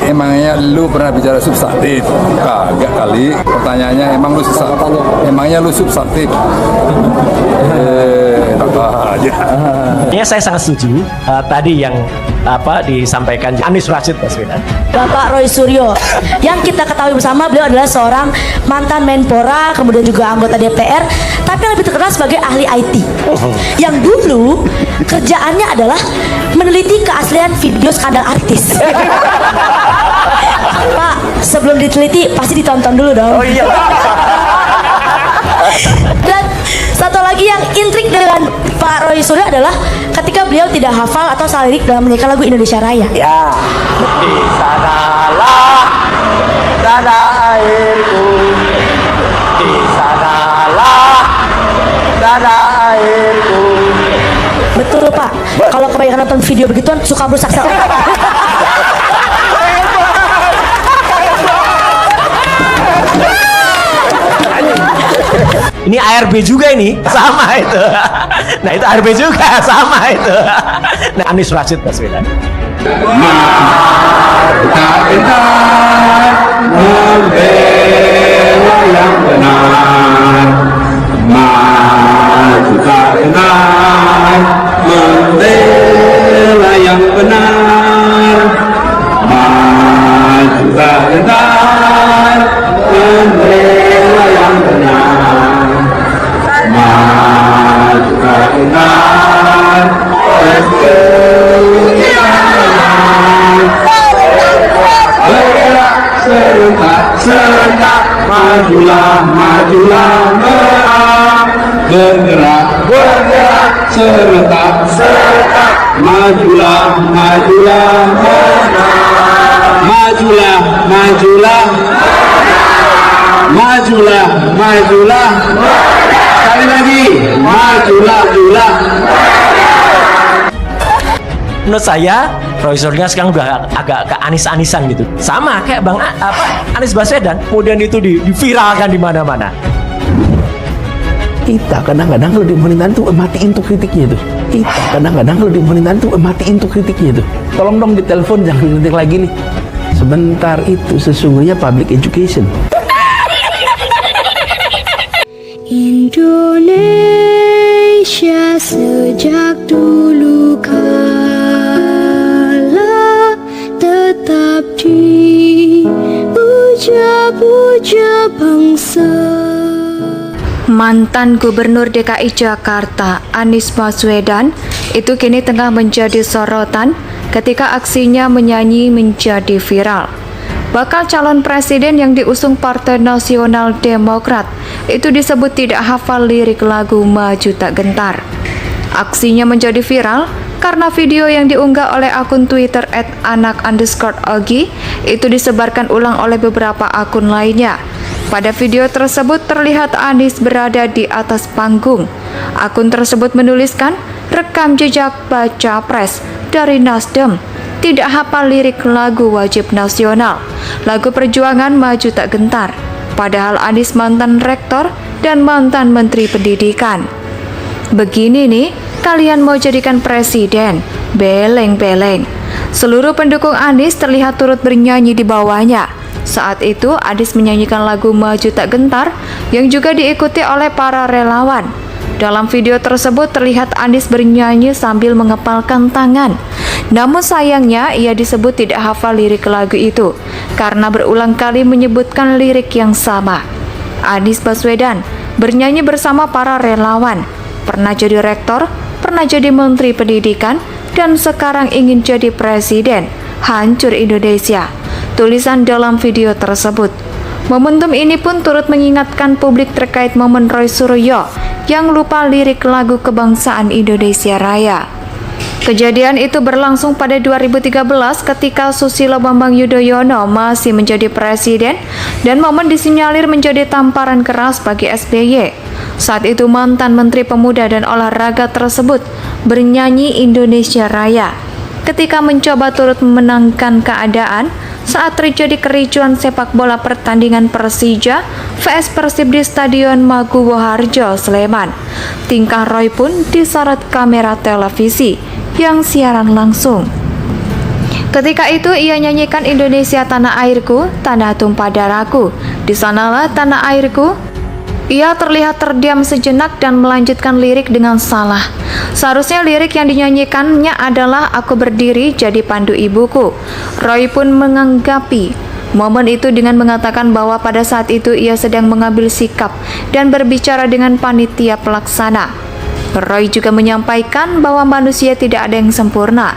emangnya lu pernah bicara substantif? Kagak kali. Pertanyaannya emangnya lu substantif? Aja. Ya, saya sangat setuju tadi yang disampaikan Anies Rashid Baswedan. Bapak Roy Suryo, yang kita ketahui bersama beliau adalah seorang mantan Menpora, kemudian juga anggota DPR, tapi yang lebih terkenal sebagai ahli IT. Yang dulu kerjaannya adalah meneliti keaslian video skandal artis. Pak, sebelum diteliti pasti ditonton dulu dong. Oh iya. Dan satu lagi yang intrik dengan Pak Roy Suryo adalah ketika beliau tidak hafal atau salah lirik dalam menyanyikan lagu Indonesia Raya. Ya. Di sanalah tanah airku. Di sanalah tanah airku. Betul Pak. Kalau kebanyakan nonton video begituan suka merusak sel. Ini ARB juga ini, sama itu. Nah itu ARB juga, sama itu. Nah Anies Rashid Baswedan. Tak benar membela yang benar, maju tak benar membela yang benar, maju tak benar membela yang benar, maju tak benar bergerak serentak, majulah bergerak serentak, majulah sekali lagi, majulah. Menurut saya Roy Suryo sekarang udah agak ke Anies-Anisan gitu, sama kayak Anies Baswedan. Kemudian itu diviralkan di mana-mana. Kita kadang-kadang kalau di pemerintahan tuh matiin tuh kritiknya tuh. Tolong dong ditelepon, jangan kritik lagi nih. Sebentar, itu sesungguhnya public education. Indonesia sejak dulu kala tetap dipuja-puja bangsa. Mantan Gubernur DKI Jakarta Anies Baswedan itu kini tengah menjadi sorotan ketika aksinya menyanyi menjadi viral. Bakal calon presiden yang diusung Partai Nasional Demokrat itu disebut tidak hafal lirik lagu Maju Tak Gentar. Aksinya menjadi viral karena video yang diunggah oleh akun Twitter @anak_ogi itu disebarkan ulang oleh beberapa akun lainnya. Pada video tersebut terlihat Anies berada di atas panggung. Akun tersebut menuliskan, rekam jejak baca pres dari Nasdem, tidak hafal lirik lagu wajib nasional, lagu perjuangan Maju Tak Gentar. Padahal Anies mantan rektor dan mantan menteri pendidikan. Begini nih, kalian mau jadikan presiden, beleng-beleng. Seluruh pendukung Anies terlihat turut bernyanyi di bawahnya. Saat itu Anies menyanyikan lagu Maju Tak Gentar yang juga diikuti oleh para relawan. Dalam video tersebut terlihat Anies bernyanyi sambil mengepalkan tangan. Namun sayangnya ia disebut tidak hafal lirik lagu itu karena berulang kali menyebutkan lirik yang sama. Anies Baswedan bernyanyi bersama para relawan, pernah jadi rektor, pernah jadi menteri pendidikan, dan sekarang ingin jadi presiden. Hancur Indonesia, tulisan dalam video tersebut. Momentum ini pun turut mengingatkan publik terkait momen Roy Suryo yang lupa lirik lagu kebangsaan Indonesia Raya. Kejadian itu berlangsung pada 2013 ketika Susilo Bambang Yudhoyono masih menjadi presiden dan momen disinyalir menjadi tamparan keras bagi SBY. Saat itu mantan Menteri Pemuda dan Olahraga tersebut bernyanyi Indonesia Raya ketika mencoba turut memenangkan keadaan saat terjadi kericuan sepak bola pertandingan Persija vs Persib di Stadion Maguwo Harjo, Sleman. Tingkah Roy pun disorot kamera televisi yang siaran langsung. Ketika itu ia nyanyikan Indonesia tanah airku, tanah tumpah darahku, di sanalah tanah airku. Ia terlihat terdiam sejenak dan melanjutkan lirik dengan salah. Seharusnya lirik yang dinyanyikannya adalah aku berdiri jadi pandu ibuku. Roy pun menganggapi momen itu dengan mengatakan bahwa pada saat itu ia sedang mengambil sikap dan berbicara dengan panitia pelaksana. Roy juga menyampaikan bahwa manusia tidak ada yang sempurna.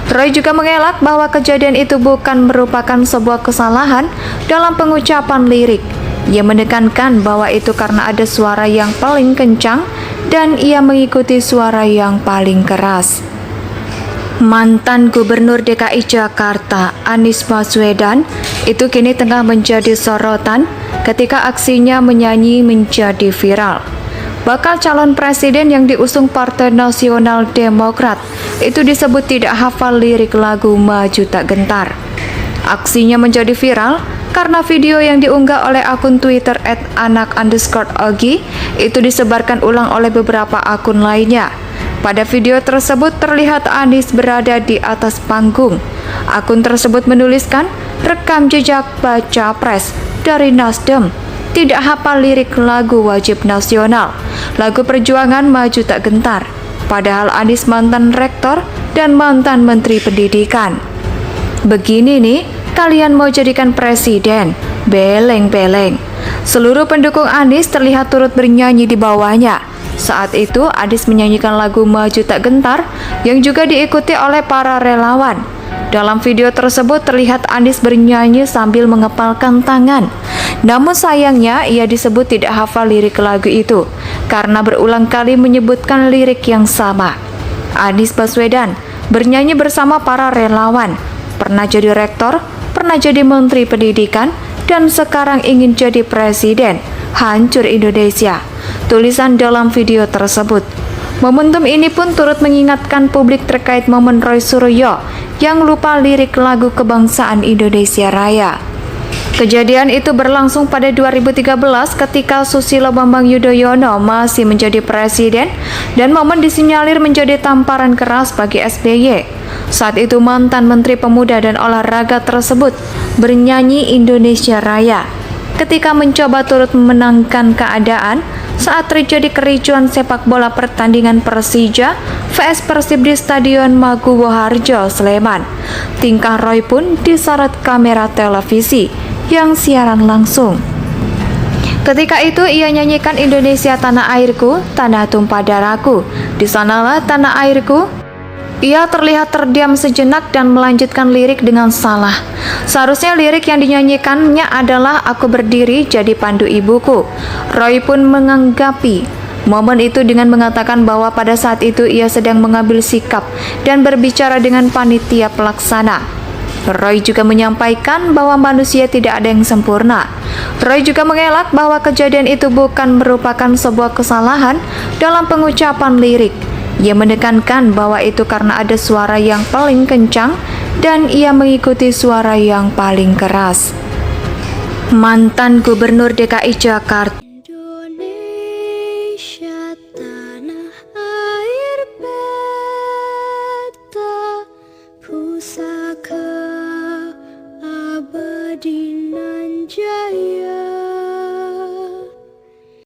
Roy juga mengelak bahwa kejadian itu bukan merupakan sebuah kesalahan dalam pengucapan lirik. Ia menekankan bahwa itu karena ada suara yang paling kencang dan ia mengikuti suara yang paling keras. Mantan Gubernur DKI Jakarta Anies Baswedan itu kini tengah menjadi sorotan ketika aksinya menyanyi menjadi viral. Bakal calon presiden yang diusung Partai Nasional Demokrat itu disebut tidak hafal lirik lagu Maju Tak Gentar. Aksinya menjadi viral karena video yang diunggah oleh akun Twitter @anak_ogi itu disebarkan ulang oleh beberapa akun lainnya. Pada video tersebut terlihat Anies berada di atas panggung. Akun tersebut menuliskan rekam jejak baca pres dari Nasdem. Tidak hafal lirik lagu wajib nasional, lagu perjuangan Maju Tak Gentar. Padahal Anies mantan rektor dan mantan menteri pendidikan. Begini nih, kalian mau jadikan presiden, beleng-beleng. Seluruh pendukung Anies terlihat turut bernyanyi di bawahnya. Saat itu Anies menyanyikan lagu Maju Tak Gentar yang juga diikuti oleh para relawan. Dalam video tersebut terlihat Anies bernyanyi sambil mengepalkan tangan. Namun sayangnya ia disebut tidak hafal lirik lagu itu karena berulang kali menyebutkan lirik yang sama. Anies Baswedan bernyanyi bersama para relawan, pernah jadi rektor, pernah jadi menteri pendidikan, dan sekarang ingin jadi presiden. Hancur Indonesia, tulisan dalam video tersebut. Momentum ini pun turut mengingatkan publik terkait momen Roy Suryo yang lupa lirik lagu kebangsaan Indonesia Raya. Kejadian itu berlangsung pada 2013 ketika Susilo Bambang Yudhoyono masih menjadi presiden dan momen disinyalir menjadi tamparan keras bagi SBY. Saat itu mantan Menteri Pemuda dan Olahraga tersebut bernyanyi Indonesia Raya ketika mencoba turut memenangkan keadaan saat terjadi kericuan sepak bola pertandingan Persija vs Persib di Stadion Maguwo Harjo, Sleman. Tingkah Roy pun disorot kamera televisi yang siaran langsung. Ketika itu ia nyanyikan Indonesia tanah airku, tanah tumpah darahku, di sanalah tanah airku. Ia terlihat terdiam sejenak dan melanjutkan lirik dengan salah. Seharusnya lirik yang dinyanyikannya adalah aku berdiri jadi pandu ibuku. Roy pun menganggapi momen itu dengan mengatakan bahwa pada saat itu ia sedang mengambil sikap dan berbicara dengan panitia pelaksana. Roy juga menyampaikan bahwa manusia tidak ada yang sempurna. Roy juga mengelak bahwa kejadian itu bukan merupakan sebuah kesalahan dalam pengucapan lirik. Ia menekankan bahwa itu karena ada suara yang paling kencang dan ia mengikuti suara yang paling keras. Mantan Gubernur DKI Jakarta